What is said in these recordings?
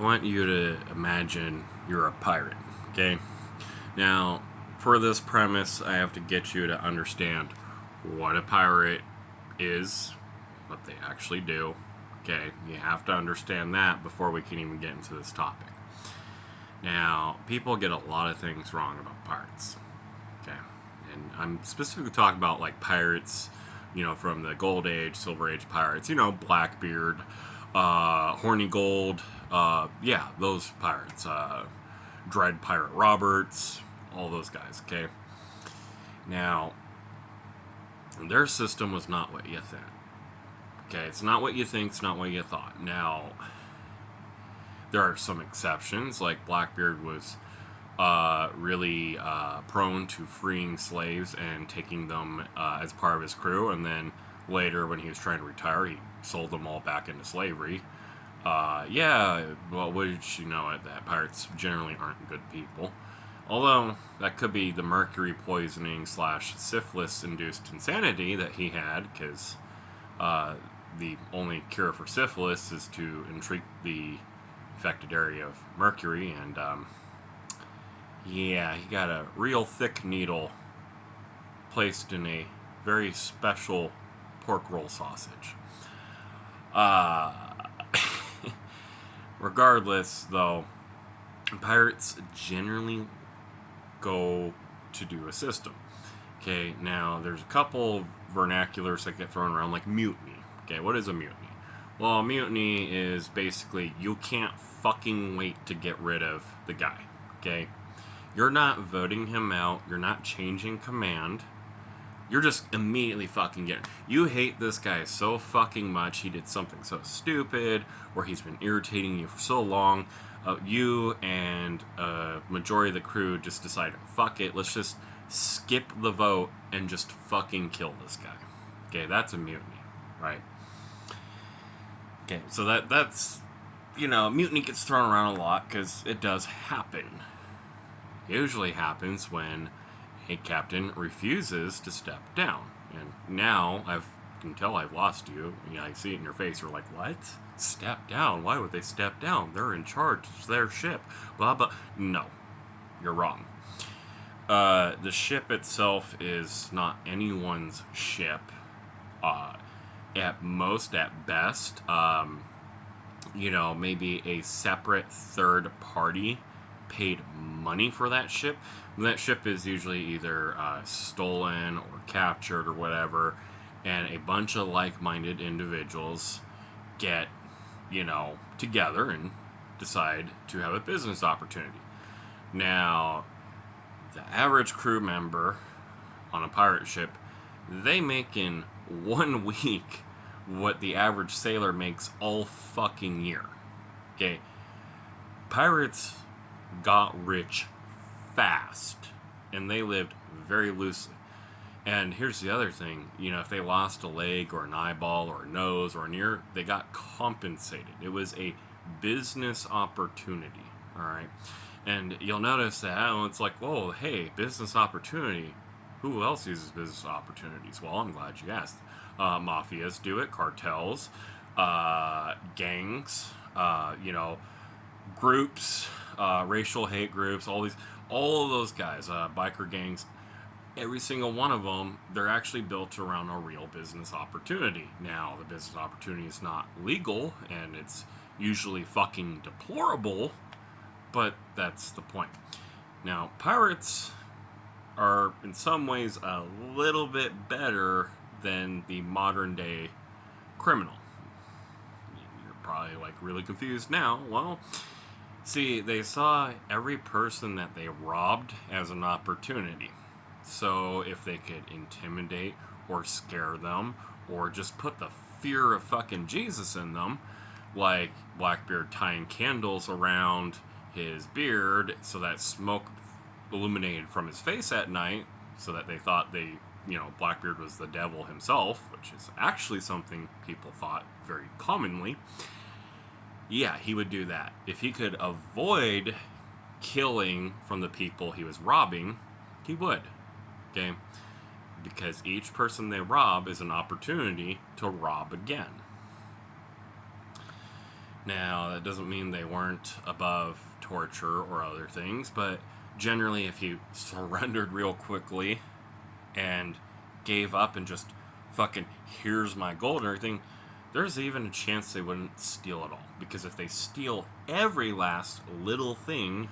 want you to imagine you're a pirate, okay? Now, for this premise, I have to get you to understand what a pirate is, what they actually do, okay? You have to understand that before we can even get into this topic. Now, people get a lot of things wrong about pirates, okay? And I'm specifically talking about like pirates, from the Gold Age, Silver Age pirates, Blackbeard, Horny Gold, yeah, those pirates, Dread Pirate Roberts, all those guys, okay? Now, their system was not what you think. Okay, it's not what you think, it's not what you thought. Now, there are some exceptions, like Blackbeard was really prone to freeing slaves and taking them as part of his crew, and then later, when he was trying to retire, he sold them all back into slavery. Yeah, well, wouldn't you know it, that pirates generally aren't good people. Although, that could be the mercury poisoning / syphilis-induced insanity that he had, because the only cure for syphilis is to treat the affected area of mercury, and yeah, he got a real thick needle placed in a very special pork roll sausage. Regardless, though, pirates generally go to do a system. Okay, now there's a couple vernaculars that get thrown around, like mutiny. Okay, what is a mutiny? Well, a mutiny is basically you can't fucking wait to get rid of the guy. Okay? You're not voting him out, you're not changing command. You're just immediately fucking getting. You hate this guy so fucking much. He did something so stupid, or he's been irritating you for so long. You and a majority of the crew just decided, fuck it, let's just skip the vote and just fucking kill this guy. Okay, that's a mutiny, right? Okay, so that's mutiny gets thrown around a lot because it does happen. It usually happens when a captain refuses to step down. And now I can tell I've lost you. I see it in your face. You're like, what? Step down? Why would they step down? They're in charge. It's their ship. Blah, blah. No. You're wrong. The ship itself is not anyone's ship. At most, at best, maybe a separate third party paid money for that ship. And that ship is usually either stolen or captured or whatever, and a bunch of like-minded individuals get, together and decide to have a business opportunity. Now, the average crew member on a pirate ship, they make in 1 week what the average sailor makes all fucking year. Okay? Pirates got rich fast, and they lived very loosely. And here's the other thing, if they lost a leg or an eyeball or a nose or an ear, they got compensated. It was a business opportunity, all right? And you'll notice that, it's like, whoa, hey, business opportunity. Who else uses business opportunities? Well, I'm glad you asked. Mafias do it, cartels, gangs, groups, racial hate groups, all of those guys, biker gangs, every single one of them, they're actually built around a real business opportunity. Now, the business opportunity is not legal, and it's usually fucking deplorable, but that's the point. Now, pirates are in some ways a little bit better than the modern day criminal. You're probably like really confused now. Well, see, they saw every person that they robbed as an opportunity. So if they could intimidate or scare them or just put the fear of fucking Jesus in them, like Blackbeard tying candles around his beard so that smoke illuminated from his face at night, so that they thought Blackbeard was the devil himself, which is actually something people thought very commonly. Yeah, he would do that. If he could avoid killing from the people he was robbing, he would. Okay? Because each person they rob is an opportunity to rob again. Now, that doesn't mean they weren't above torture or other things, but generally, if you surrendered real quickly and gave up and just fucking, here's my gold and everything, there's even a chance they wouldn't steal it all. Because if they steal every last little thing,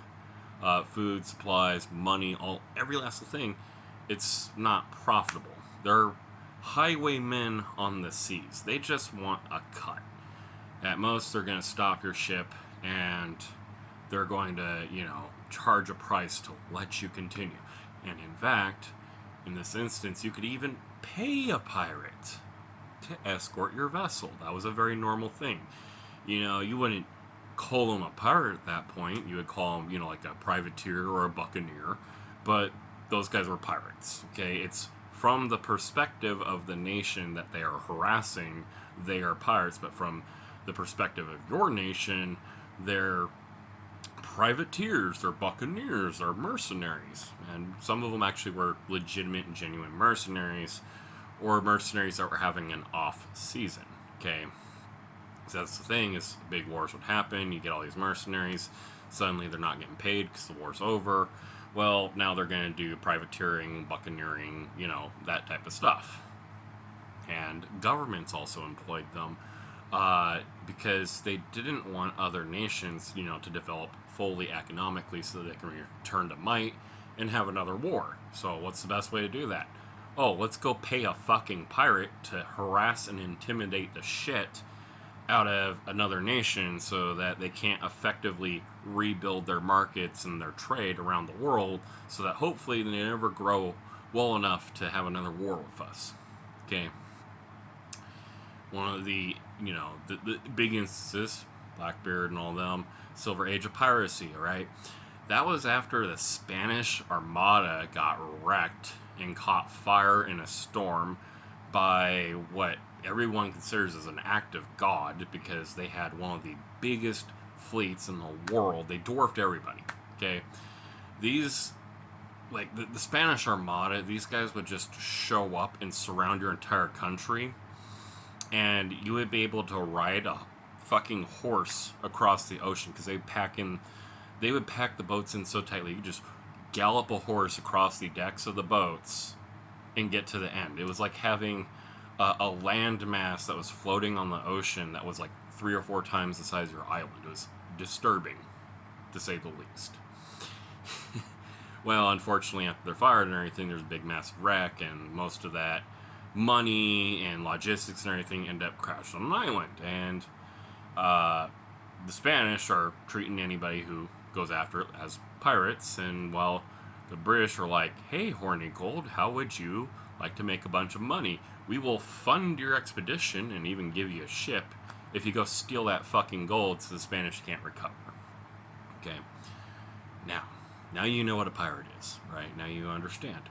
food, supplies, money, every last little thing, it's not profitable. They're highwaymen on the seas. They just want a cut. At most, they're going to stop your ship and they're going to, charge a price to let you continue. And in fact, in this instance, you could even pay a pirate to escort your vessel. That was a very normal thing. You wouldn't call him a pirate at that point. You would call him, like a privateer or a buccaneer. But those guys were pirates, okay? It's from the perspective of the nation that they are harassing, they are pirates. But from the perspective of your nation, they're privateers, they're buccaneers, they're mercenaries. And some of them actually were legitimate and genuine mercenaries, or mercenaries that were having an off season, okay? So that's the thing, is big wars would happen, you get all these mercenaries, suddenly they're not getting paid because the war's over. Well, now they're going to do privateering, buccaneering, that type of stuff. And governments also employed them because they didn't want other nations, to develop fully economically so that they can return to might and have another war. So what's the best way to do that? Oh, let's go pay a fucking pirate to harass and intimidate the shit out of another nation so that they can't effectively rebuild their markets and their trade around the world, so that hopefully they never grow well enough to have another war with us. Okay. One of the, the big instances, Blackbeard and all them, Silver Age of Piracy, right? That was after the Spanish Armada got wrecked and caught fire in a storm by what everyone considers as an act of God, because they had one of the biggest fleets in the world. They dwarfed everybody, okay? These, like the Spanish Armada, these guys would just show up and surround your entire country, and you would be able to ride a fucking horse across the ocean, because they would pack the boats in so tightly, you could just gallop a horse across the decks of the boats and get to the end. It was like having a land mass that was floating on the ocean that was like 3 or 4 times the size of your island. It was disturbing, to say the least. Well, unfortunately, after they're fired and everything, there's a big massive wreck, and most of that money and logistics and everything end up crashing on an island. And the Spanish are treating anybody who goes after it as pirates, and while the British are like, hey, horny gold, how would you like to make a bunch of money? We will fund your expedition and even give you a ship if you go steal that fucking gold so the Spanish can't recover. Okay. Now you know what a pirate is, right? Now you understand.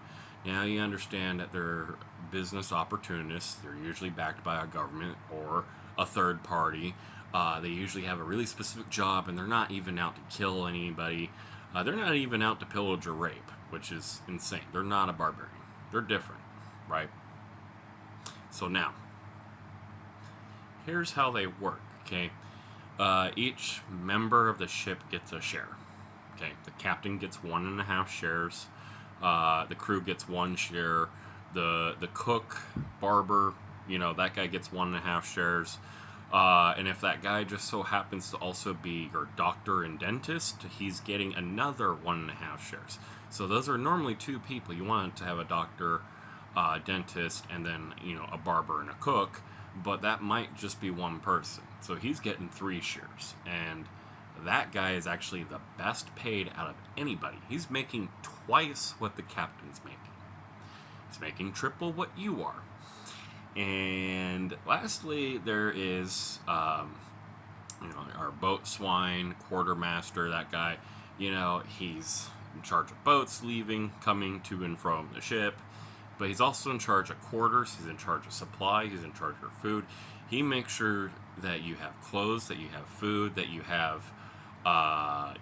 Now you understand that they're business opportunists. They're usually backed by a government or a third party. They usually have a really specific job, and they're not even out to kill anybody. They're not even out to pillage or rape, which is insane. They're not a barbarian. They're different, right? So now, here's how they work, okay? Each member of the ship gets a share. Okay, the captain gets 1.5 shares. The crew gets 1 share. The cook, barber, that guy gets 1.5 shares. And if that guy just so happens to also be your doctor and dentist, he's getting another 1.5 shares. So those are normally 2 people. You want to have a doctor, dentist, and then a barber and a cook, but that might just be 1 person. So he's getting 3 shares, and that guy is actually the best paid out of anybody. He's making twice what the captain's making. He's making triple what you are. And lastly, there is, our boatswain, quartermaster, that guy. He's in charge of boats leaving, coming to and from the ship. But he's also in charge of quarters. He's in charge of supply. He's in charge of your food. He makes sure that you have clothes, that you have food, that you have, a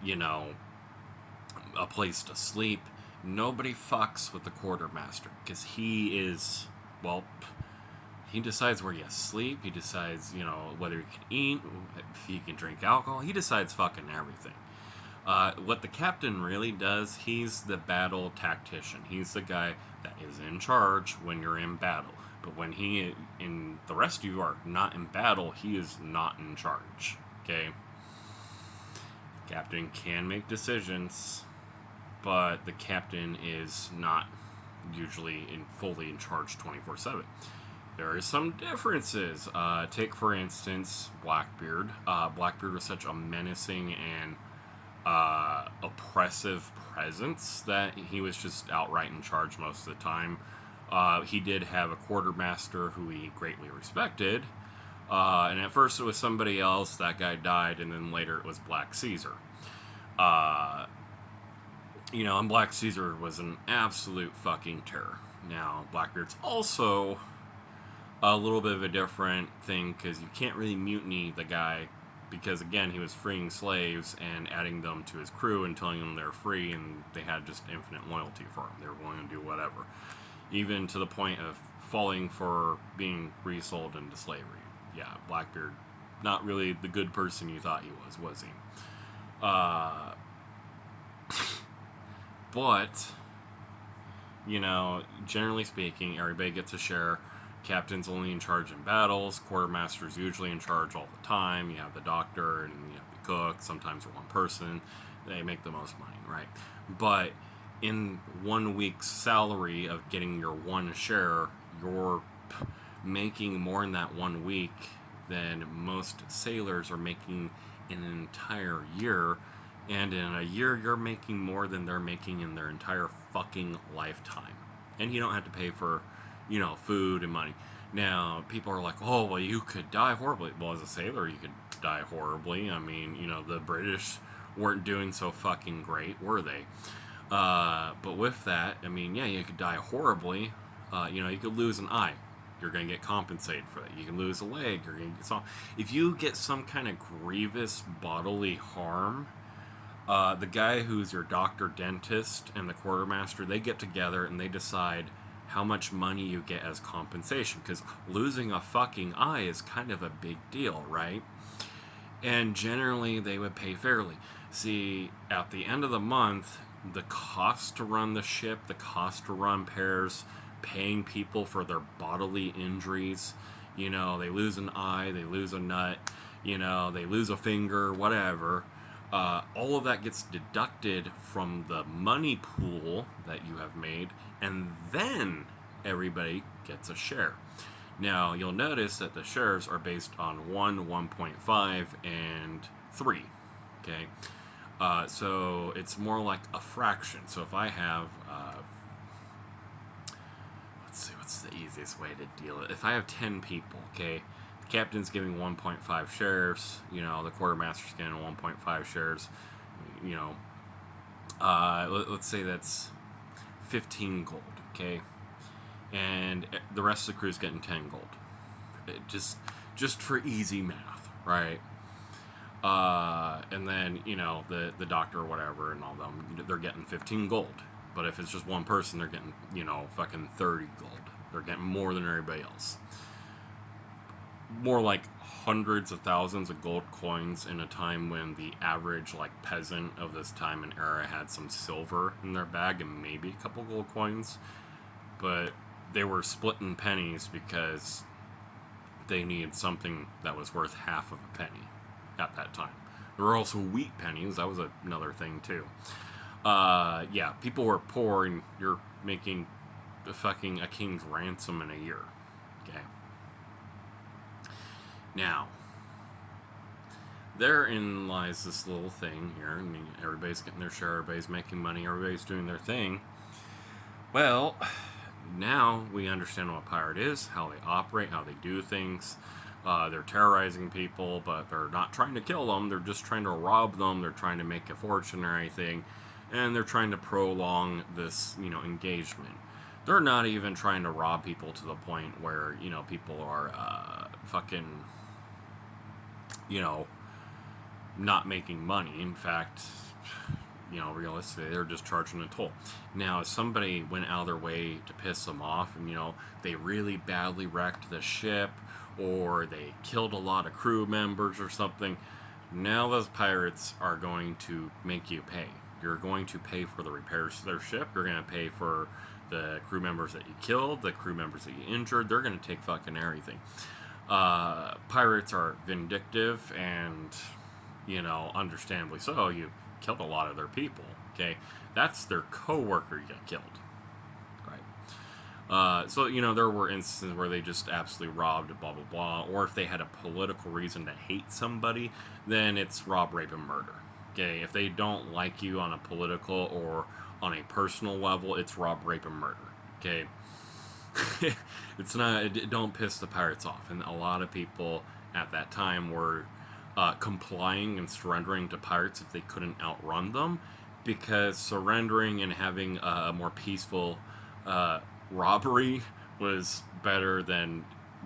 place to sleep. Nobody fucks with the quartermaster, because he is, well, He decides where you sleep. He decides, whether you can eat, if you can drink alcohol. He decides fucking everything. What the captain really does, he's the battle tactician. He's the guy that is in charge when you're in battle. But when he and the rest of you are not in battle, he is not in charge. Okay? Captain can make decisions, but the captain is not usually fully in charge 24/7. There are some differences. Take, for instance, Blackbeard. Blackbeard was such a menacing and oppressive presence that he was just outright in charge most of the time. He did have a quartermaster who he greatly respected. And at first it was somebody else. That guy died, and then later it was Black Caesar. And Black Caesar was an absolute fucking terror. Now, Blackbeard's also a little bit of a different thing, because you can't really mutiny the guy, because again, he was freeing slaves and adding them to his crew and telling them they're free, and they had just infinite loyalty for him. They were willing to do whatever, even to the point of falling for being resold into slavery. Yeah, Blackbeard, not really the good person you thought he was he? But, generally speaking, everybody gets a share. Captain's only in charge in battles. Quartermaster's usually in charge all the time. You have the doctor and you have the cook. Sometimes they're one person. They make the most money, right? But in 1 week's salary of getting your one share, you're making more in that 1 week than most sailors are making in an entire year. And in a year, you're making more than they're making in their entire fucking lifetime. And you don't have to pay for, food and money. Now, people are like, oh, well, you could die horribly. Well, as a sailor, you could die horribly. I mean, the British weren't doing so fucking great, were they? But with that, I mean, yeah, you could die horribly. You could lose an eye. You're going to get compensated for that. You can lose a leg. You're going to get some. If you get some kind of grievous bodily harm, the guy who's your doctor, dentist, and the quartermaster, they get together and they decide how much money you get as compensation. Because losing a fucking eye is kind of a big deal, right? And generally, they would pay fairly. See, at the end of the month, the cost to run the ship, the cost to run pairs, paying people for their bodily injuries, they lose an eye, they lose a nut, they lose a finger, whatever. All of that gets deducted from the money pool that you have made, and then everybody gets a share. Now, you'll notice that the shares are based on 1, 1.5, and 3. Okay? So it's more like a fraction. So if I have, let's see, what's the easiest way to deal it? If I have 10 people, okay? Captain's giving 1.5 shares, the quartermaster's getting 1.5 shares, let's say that's 15 gold, okay? And the rest of the crew's getting 10 gold. Just for easy math, right? And then, the doctor or whatever and all them, they're getting 15 gold. But if it's just one person, they're getting, fucking 30 gold. They're getting more than everybody else. More like hundreds of thousands of gold coins in a time when the average peasant of this time and era had some silver in their bag and maybe a couple gold coins, but they were splitting pennies because they needed something that was worth half of a penny at that time. There were also wheat pennies. That was another thing too. People were poor, and you're making a king's ransom in a year. Okay. Now, therein lies this little thing here. I mean, everybody's getting their share, everybody's making money, everybody's doing their thing. Well, now we understand what a pirate is, how they operate, how they do things. They're terrorizing people, but they're not trying to kill them. They're just trying to rob them. They're trying to make a fortune or anything. And they're trying to prolong this, engagement. They're not even trying to rob people to the point where, people are not making money. In fact, realistically, they're just charging a toll. Now, if somebody went out of their way to piss them off, and they really badly wrecked the ship, or they killed a lot of crew members or something, now those pirates are going to make you pay. You're going to pay for the repairs to their ship. You're going to pay for the crew members that you killed, the crew members that you injured. They're going to take fucking everything. Pirates are vindictive and, understandably so. You killed a lot of their people, okay? That's their co-worker you got killed, right? So, there were instances where they just absolutely robbed, blah, blah, blah. Or if they had a political reason to hate somebody, then it's rob, rape, and murder. Okay, if they don't like you on a political or on a personal level, it's rob, rape, and murder. Okay, it's not. Don't piss the pirates off. And a lot of people at that time were complying and surrendering to pirates if they couldn't outrun them, because surrendering and having a more peaceful robbery was better than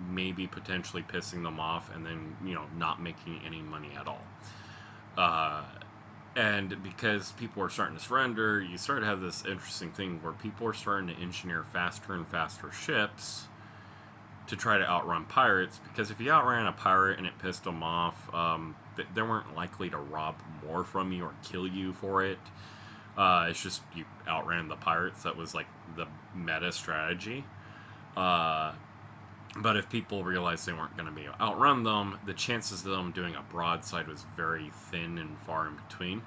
maybe potentially pissing them off and then not making any money at all. And because people are starting to surrender, you start to have this interesting thing where people are starting to engineer faster and faster ships to try to outrun pirates. Because if you outran a pirate and it pissed them off, they weren't likely to rob more from you or kill you for it. It's just you outran the pirates. That was like the meta strategy. But if people realized they weren't going to be able to outrun them, the chances of them doing a broadside was very thin and far in between,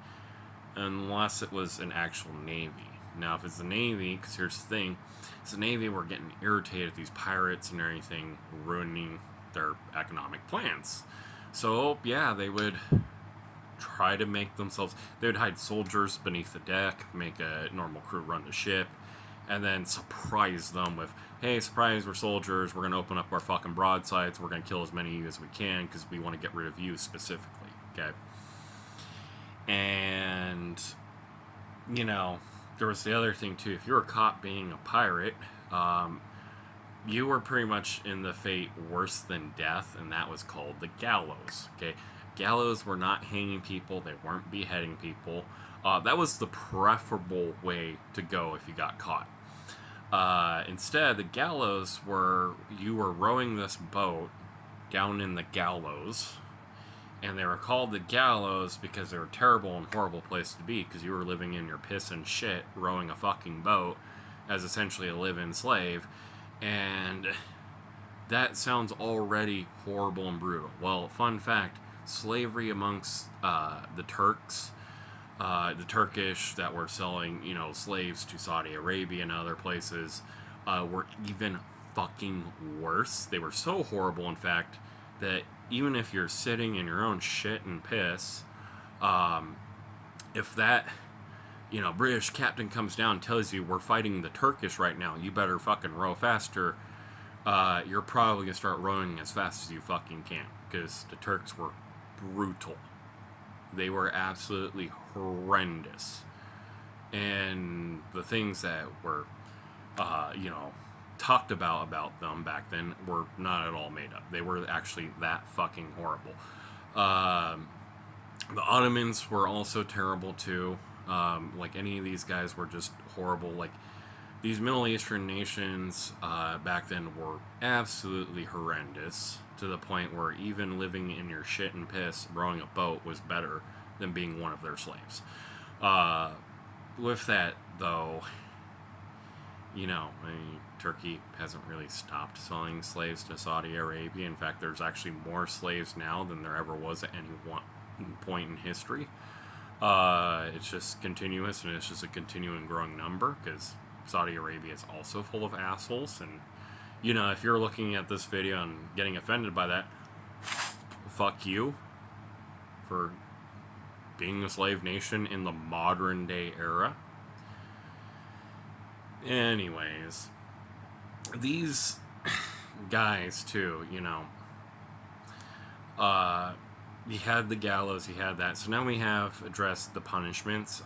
unless it was an actual navy. Now, if it's the navy, because here's the thing, it's the navy were getting irritated at these pirates and everything, ruining their economic plans. So, yeah, they would try to make themselves, they would hide soldiers beneath the deck, make a normal crew run the ship, and then surprise them with, hey, surprise, we're soldiers, we're going to open up our fucking broadsides, we're going to kill as many of you as we can because we want to get rid of you specifically, okay? And, there was the other thing too. If you were caught being a pirate, you were pretty much in the fate worse than death, and that was called the gallows, okay? Gallows were not hanging people, they weren't beheading people. That was the preferable way to go if you got caught. Instead, the gallows you were rowing this boat down in the gallows, and they were called the gallows because they were a terrible and horrible place to be, because you were living in your piss and shit, rowing a fucking boat as essentially a live-in slave, and that sounds already horrible and brutal. Well, fun fact, slavery amongst the Turks, the Turkish that were selling, slaves to Saudi Arabia and other places, were even fucking worse. They were so horrible, in fact, that even if you're sitting in your own shit and piss, if that, British captain comes down and tells you we're fighting the Turkish right now, you better fucking row faster, you're probably going to start rowing as fast as you fucking can, because the Turks were brutal. They were absolutely horrendous. And the things that were, talked about them back then were not at all made up. They were actually that fucking horrible. The Ottomans were also terrible too. Like, any of these guys were just horrible. Like, these Middle Eastern nations back then were absolutely horrendous, to the point where even living in your shit and piss, rowing a boat, was better than being one of their slaves. With that, though, Turkey hasn't really stopped selling slaves to Saudi Arabia. In fact, there's actually more slaves now than there ever was at any one point in history. It's just continuous, and it's just a continuing growing number, because Saudi Arabia is also full of assholes. And, if you're looking at this video and getting offended by that, fuck you for being a slave nation in the modern day era. Anyways, these guys too, you had the gallows, you had that. So now we have addressed the punishments.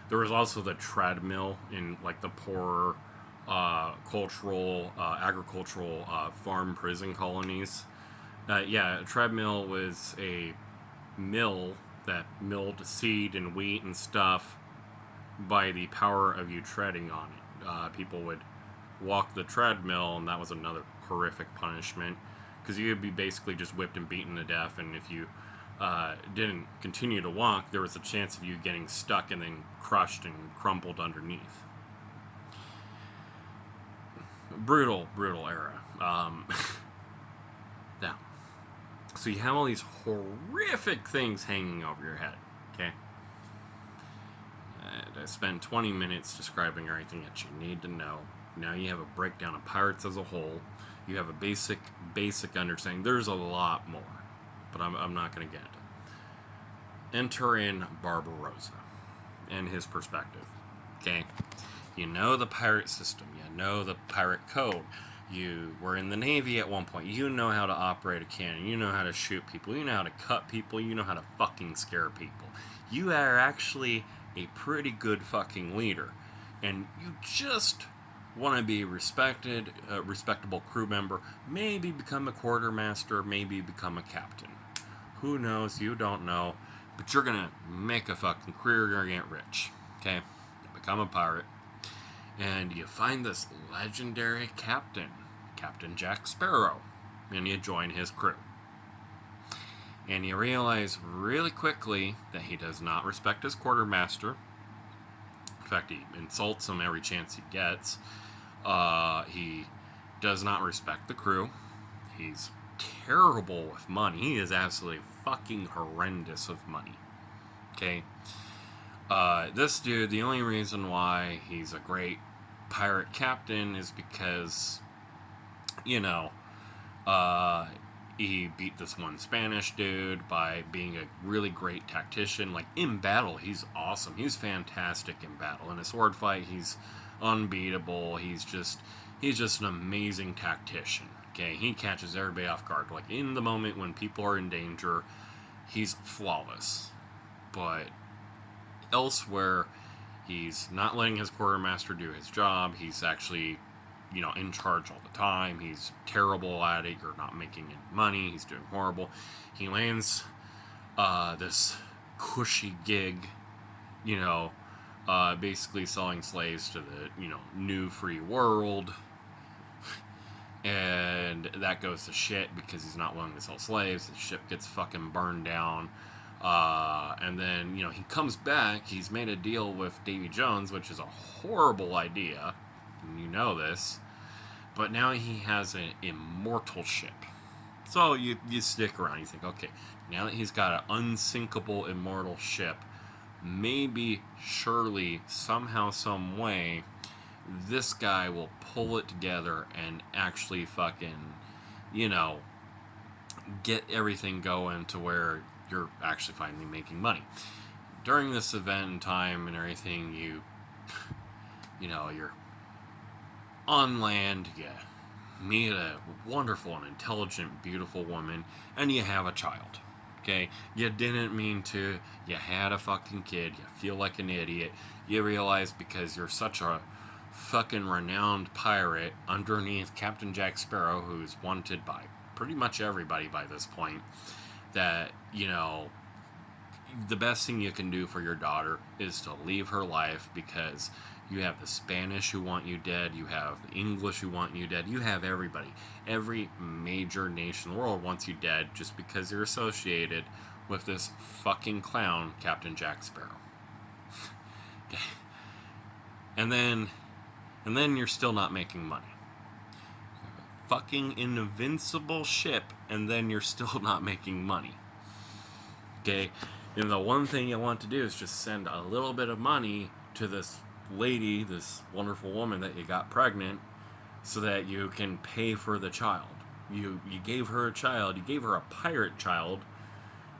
There was also the treadmill in, like, the poorer agricultural farm prison colonies. A treadmill was a mill that milled seed and wheat and stuff by the power of you treading on it. People would walk the treadmill, and that was another horrific punishment, because you would be basically just whipped and beaten to death, and if you didn't continue to walk, there was a chance of you getting stuck and then crushed and crumpled underneath. Brutal era. Now, so you have all these horrific things hanging over your head, okay? I spent 20 minutes describing everything that you need to know. Now you have a breakdown of pirates as a whole. You have a basic understanding. There's a lot more, but I'm not going to get into it. Enter in Barbarosa and his perspective, okay? You know the pirate system. You know the pirate code. You were in the Navy at one point. You know how to operate a cannon. You know how to shoot people. You know how to cut people. You know how to fucking scare people. You are actually a pretty good fucking leader. And you just want to be respected, a respectable crew member. Maybe become a quartermaster. Maybe become a captain. Who knows? You don't know. But you're going to make a fucking career. You're going to get rich. Okay? Become a pirate. And you find this legendary captain, Captain Jack Sparrow, and you join his crew. And you realize really quickly that he does not respect his quartermaster. In fact, he insults him every chance he gets. He does not respect the crew. He's terrible with money. He is absolutely fucking horrendous with money. Okay? This dude, the only reason why he's a great pirate captain is because, you know, he beat this one Spanish dude by being a really great tactician. Like, in battle, he's awesome. He's fantastic in battle. In a sword fight, he's unbeatable. He's just an amazing tactician. Okay, he catches everybody off guard. Like, in the moment when people are in danger, he's flawless. But elsewhere, he's not letting his quartermaster do his job. He's actually, you know, in charge all the time. He's terrible at it. You're not making any money. He's doing horrible. He lands this cushy gig, you know, basically selling slaves to the, you know, new free world. And that goes to shit because he's not willing to sell slaves. The ship gets fucking burned down. And then, you know, he comes back. He's made a deal with Davy Jones, which is a horrible idea. And you know this. But now he has an immortal ship. So you stick around. You think, okay, now that he's got an unsinkable immortal ship, maybe, surely, somehow, some way, this guy will pull it together and actually fucking, you know, get everything going to where you're actually finally making money. During this event and time and everything, you know, you're on land, you meet a wonderful and intelligent, beautiful woman, and you have a child. Okay? You didn't mean to. You had a fucking kid. You feel like an idiot. You realize because you're such a fucking renowned pirate underneath Captain Jack Sparrow, who's wanted by pretty much everybody by this point, that, you know, the best thing you can do for your daughter is to leave her life, because you have the Spanish who want you dead, you have the English who want you dead, you have everybody. Every major nation in the world wants you dead just because you're associated with this fucking clown, Captain Jack Sparrow. Okay. And then you're still not making money. Fucking invincible ship, and then you're still not making money. Okay? And the one thing you want to do is just send a little bit of money to this lady, this wonderful woman that you got pregnant, so that you can pay for the child. You gave her a child. You gave her a pirate child,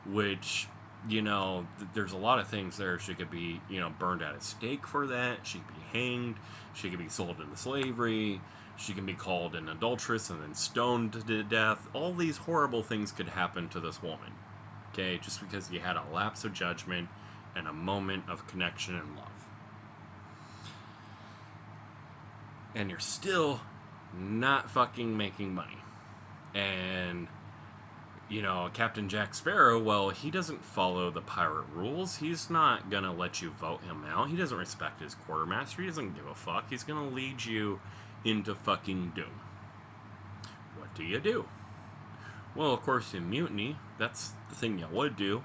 which, you know, there's a lot of things there. She could be, you know, burned at a stake for that. She could be hanged. She could be sold into slavery. She can be called an adulteress and then stoned to death. All these horrible things could happen to this woman. Okay? Just because you had a lapse of judgment and a moment of connection and love. And you're still not fucking making money. And Captain Jack Sparrow, well, he doesn't follow the pirate rules. He's not gonna let you vote him out. He doesn't respect his quartermaster. He doesn't give a fuck. He's gonna lead you into fucking doom. What do you do? Well, of course, in mutiny, that's the thing you would do.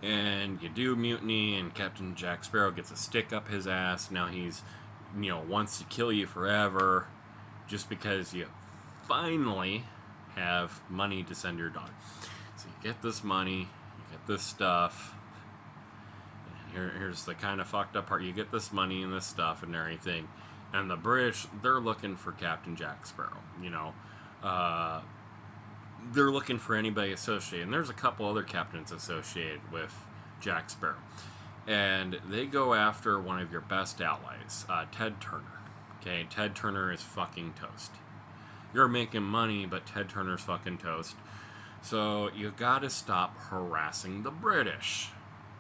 And you do mutiny, and Captain Jack Sparrow gets a stick up his ass. Now he's, wants to kill you forever just because you finally have money to send your daughter. So you get this money, you get this stuff. And here's the kind of fucked up part. You get this money and this stuff and everything. And the British, they're looking for Captain Jack Sparrow, they're looking for anybody associated. And there's a couple other captains associated with Jack Sparrow. And they go after one of your best allies, Ted Turner. Okay, Ted Turner is fucking toast. You're making money, but Ted Turner's fucking toast. So you gotta stop harassing the British.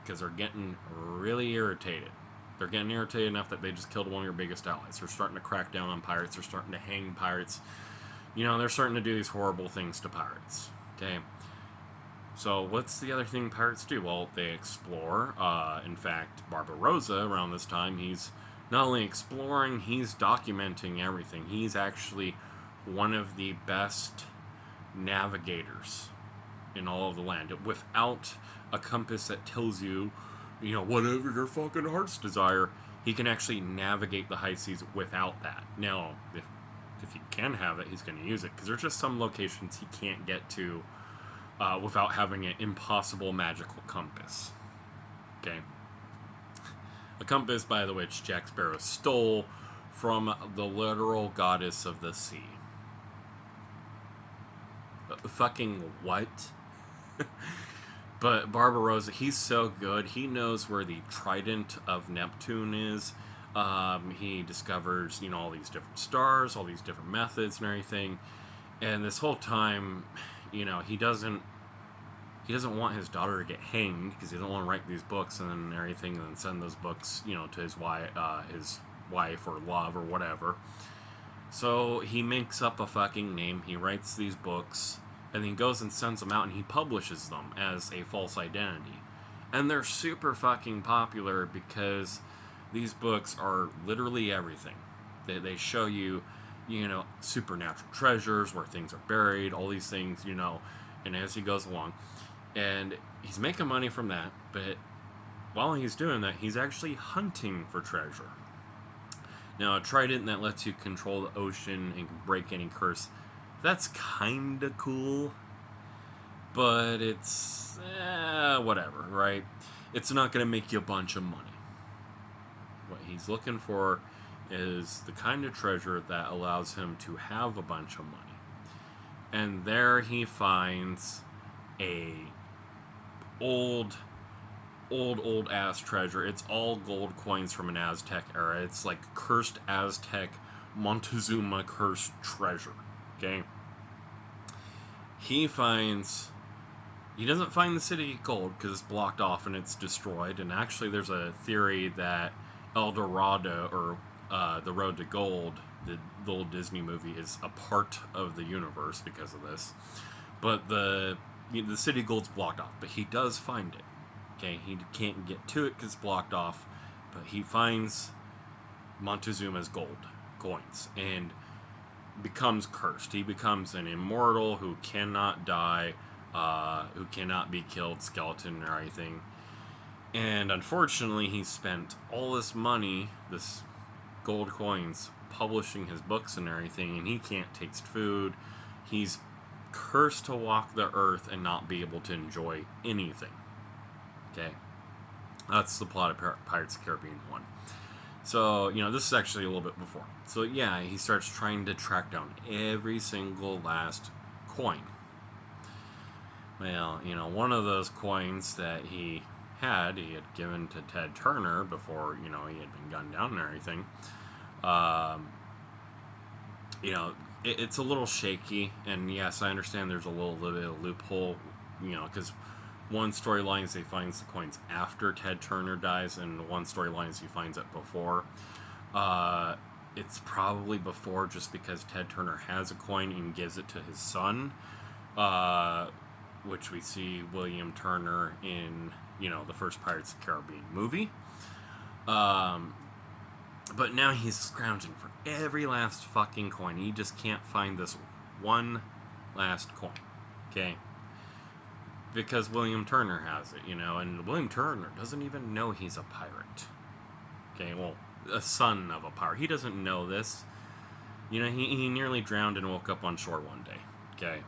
Because they're getting really irritated. They're getting irritated enough that they just killed one of your biggest allies. They're starting to crack down on pirates. They're starting to hang pirates. They're starting to do these horrible things to pirates. Okay. So what's the other thing pirates do? Well, they explore. In fact, Barbarosa, around this time, he's not only exploring, he's documenting everything. He's actually one of the best navigators in all of the land. Without a compass that tells you, whatever your fucking heart's desire, he can actually navigate the high seas without that. Now, if he can have it, he's going to use it, because there's just some locations he can't get to without having an impossible magical compass. Okay? A compass, by the which Jack Sparrow stole from the literal goddess of the sea. Fucking what? But Barbarossa, he's so good. He knows where the trident of Neptune is. He discovers, all these different stars, all these different methods and everything. And this whole time, he doesn't want his daughter to get hanged, because he doesn't want to write these books and everything, and then send those books, to his wife or love or whatever. So he makes up a fucking name. He writes these books, and then he goes and sends them out, and he publishes them as a false identity. And they're super fucking popular because these books are literally everything. They show you, supernatural treasures, where things are buried, all these things, and as he goes along. And he's making money from that, but while he's doing that, he's actually hunting for treasure. Now, a trident that lets you control the ocean and can break any curse, that's kinda cool, but it's whatever, right? It's not gonna make you a bunch of money. What he's looking for is the kind of treasure that allows him to have a bunch of money. And there he finds a old ass treasure. It's all gold coins from an Aztec era. It's like cursed Aztec Montezuma cursed treasure. Okay? He doesn't find the city gold because it's blocked off and it's destroyed. And actually there's a theory that El Dorado, or The Road to Gold, the old Disney movie, is a part of the universe because of this. But the city gold's blocked off, but he does find it. Okay, he can't get to it because it's blocked off, but he finds Montezuma's gold coins and becomes cursed. He becomes an immortal who cannot die, who cannot be killed, skeleton or anything. And unfortunately, he spent all this money, this gold coins, publishing his books and everything, and he can't taste food. He's cursed to walk the earth and not be able to enjoy anything. Okay? That's the plot of Pirates of the Caribbean 1. So, this is actually a little bit before. So, yeah, he starts trying to track down every single last coin. Well, one of those coins that he had given to Ted Turner before, he had been gunned down and everything. It's a little shaky, and yes, I understand there's a little bit of a loophole, because one storyline is he finds the coins after Ted Turner dies, and one storyline is he finds it before. It's probably before, just because Ted Turner has a coin and gives it to his son. uh, which we see William Turner in, the first Pirates of the Caribbean movie. But now he's scrounging for every last fucking coin. He just can't find this one last coin. Okay? Because William Turner has it, and William Turner doesn't even know he's a pirate. Okay, well, a son of a pirate. He doesn't know this. He nearly drowned and woke up on shore one day. Okay?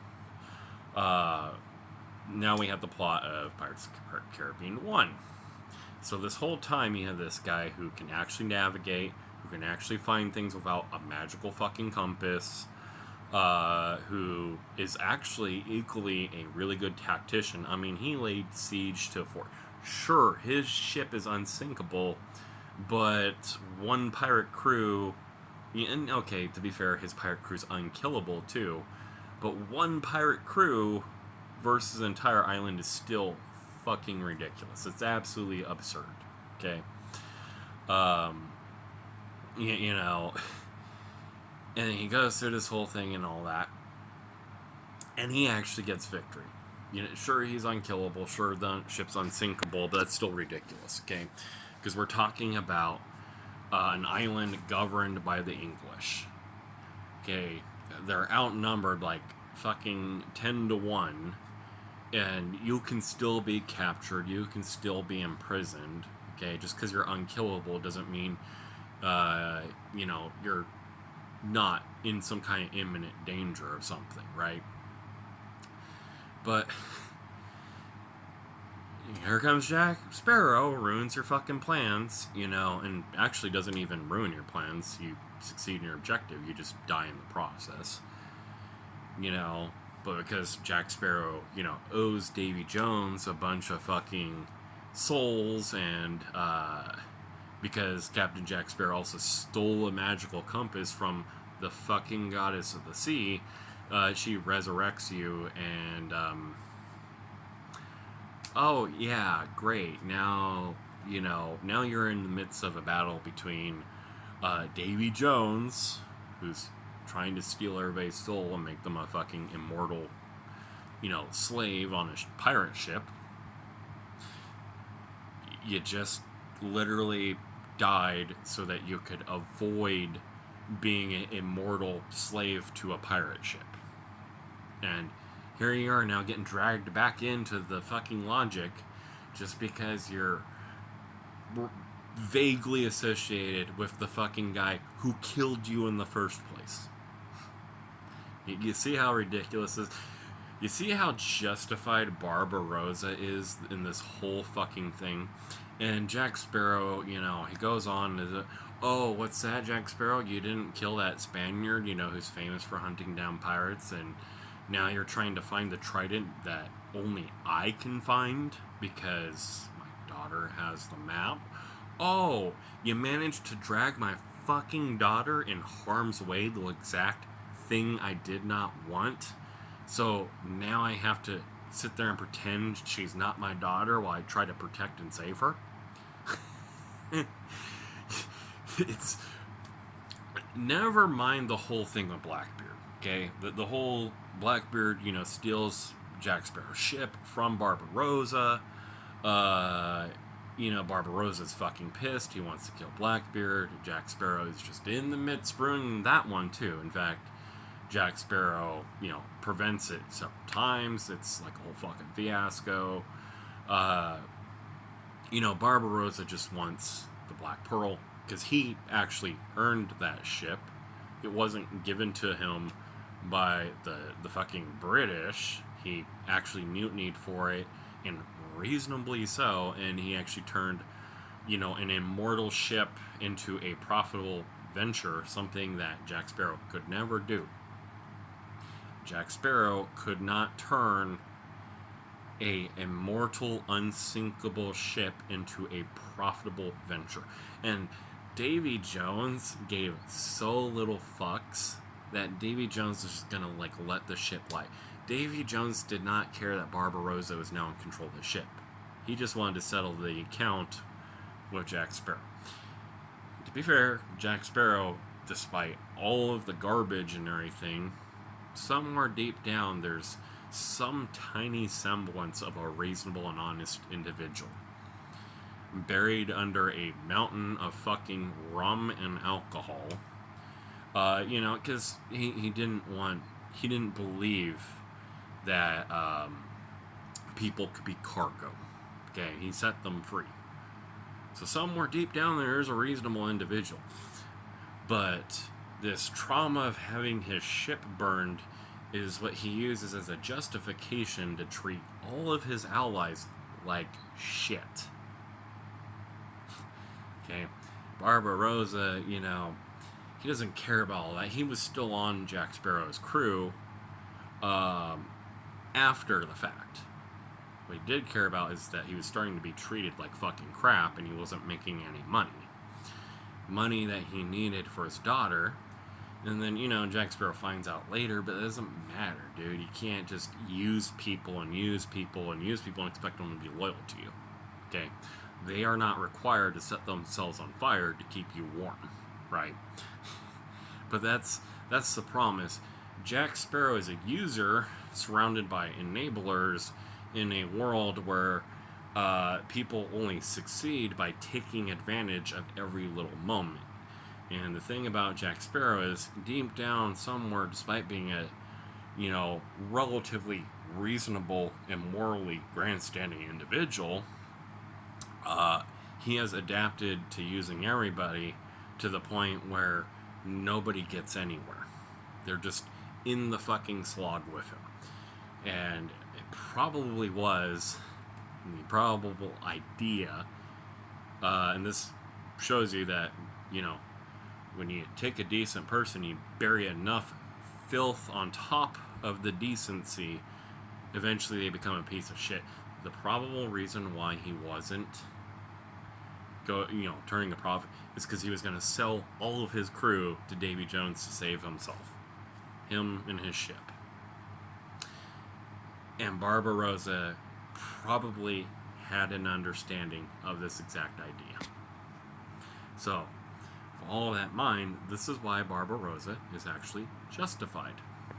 Now we have the plot of Pirates of the Caribbean 1. So this whole time you have this guy who can actually navigate, who can actually find things without a magical fucking compass, who is actually equally a really good tactician. I mean, he laid siege to a fort. Sure, his ship is unsinkable, but one pirate crew, and okay, to be fair, his pirate crew's unkillable too, but one pirate crew versus an entire island is still fucking ridiculous. It's absolutely absurd. Okay? And he goes through this whole thing and all that, and he actually gets victory. Sure, he's unkillable, sure, the ship's unsinkable, but that's still ridiculous, okay? Because we're talking about an island governed by the English. Okay? They're outnumbered like fucking 10 to 1, and you can still be captured, you can still be imprisoned, okay? Just because you're unkillable doesn't mean, you're not in some kind of imminent danger of something, right? But here comes Jack Sparrow, ruins your fucking plans, and actually doesn't even ruin your plans. You succeed in your objective, you just die in the process, But because Jack Sparrow, owes Davy Jones a bunch of fucking souls, and because Captain Jack Sparrow also stole a magical compass from the fucking goddess of the sea, she resurrects you, and oh yeah, great. Now now you're in the midst of a battle between Davy Jones, who's trying to steal everybody's soul and make them a fucking immortal, slave on a pirate ship. You just literally died so that you could avoid being an immortal slave to a pirate ship. And here you are now getting dragged back into the fucking logic just because you're vaguely associated with the fucking guy who killed you in the first place. You see how ridiculous this is? You see how justified Barbarosa is in this whole fucking thing? And Jack Sparrow, he goes on to, oh, what's that, Jack Sparrow? You didn't kill that Spaniard, who's famous for hunting down pirates, and now you're trying to find the trident that only I can find because my daughter has the map. Oh, you managed to drag my fucking daughter in harm's way, the exact thing I did not want. So now I have to sit there and pretend she's not my daughter while I try to protect and save her. It's never mind the whole thing with Blackbeard. Okay, the whole Blackbeard, steals Jack Sparrow's ship from Barbarosa. Barbarossa's fucking pissed. He wants to kill Blackbeard. Jack Sparrow is just in the midst ruining that one too. In fact, Jack Sparrow, prevents it several times. It's like a whole fucking fiasco. Barbarossa just wants the Black Pearl because he actually earned that ship. It wasn't given to him by the fucking British. He actually mutinied for it, and reasonably so, and he actually turned, an immortal ship into a profitable venture, something that Jack Sparrow could never do. Jack Sparrow could not turn a immortal, unsinkable ship into a profitable venture. And Davy Jones gave so little fucks that Davy Jones was just gonna let the ship lie. Davy Jones did not care that Barbarossa was now in control of the ship. He just wanted to settle the account with Jack Sparrow. To be fair, Jack Sparrow, despite all of the garbage and everything, somewhere deep down there's some tiny semblance of a reasonable and honest individual. Buried under a mountain of fucking rum and alcohol. Because he didn't believe that people could be cargo. Okay, he set them free. So somewhere deep down there is a reasonable individual. But this trauma of having his ship burned is what he uses as a justification to treat all of his allies like shit. Okay, Barbarosa, he doesn't care about all that. He was still on Jack Sparrow's crew after the fact. What he did care about is that he was starting to be treated like fucking crap and he wasn't making any money. Money that he needed for his daughter. And then, Jack Sparrow finds out later, but it doesn't matter, dude. You can't just use people and expect them to be loyal to you. Okay? They are not required to set themselves on fire to keep you warm, right? But that's the promise. Jack Sparrow is a user surrounded by enablers in a world where people only succeed by taking advantage of every little moment. And the thing about Jack Sparrow is, deep down somewhere, despite being a, relatively reasonable and morally grandstanding individual, he has adapted to using everybody to the point where nobody gets anywhere. They're just in the fucking slog with him. And it probably was the probable idea, and this shows you that, when you take a decent person, you bury enough filth on top of the decency, eventually they become a piece of shit. The probable reason why he wasn't turning a profit is because he was going to sell all of his crew to Davy Jones to save himself. Him and his ship. And Barbarosa probably had an understanding of this exact idea. So, with all that in mind, this is why Barbarosa is actually justified.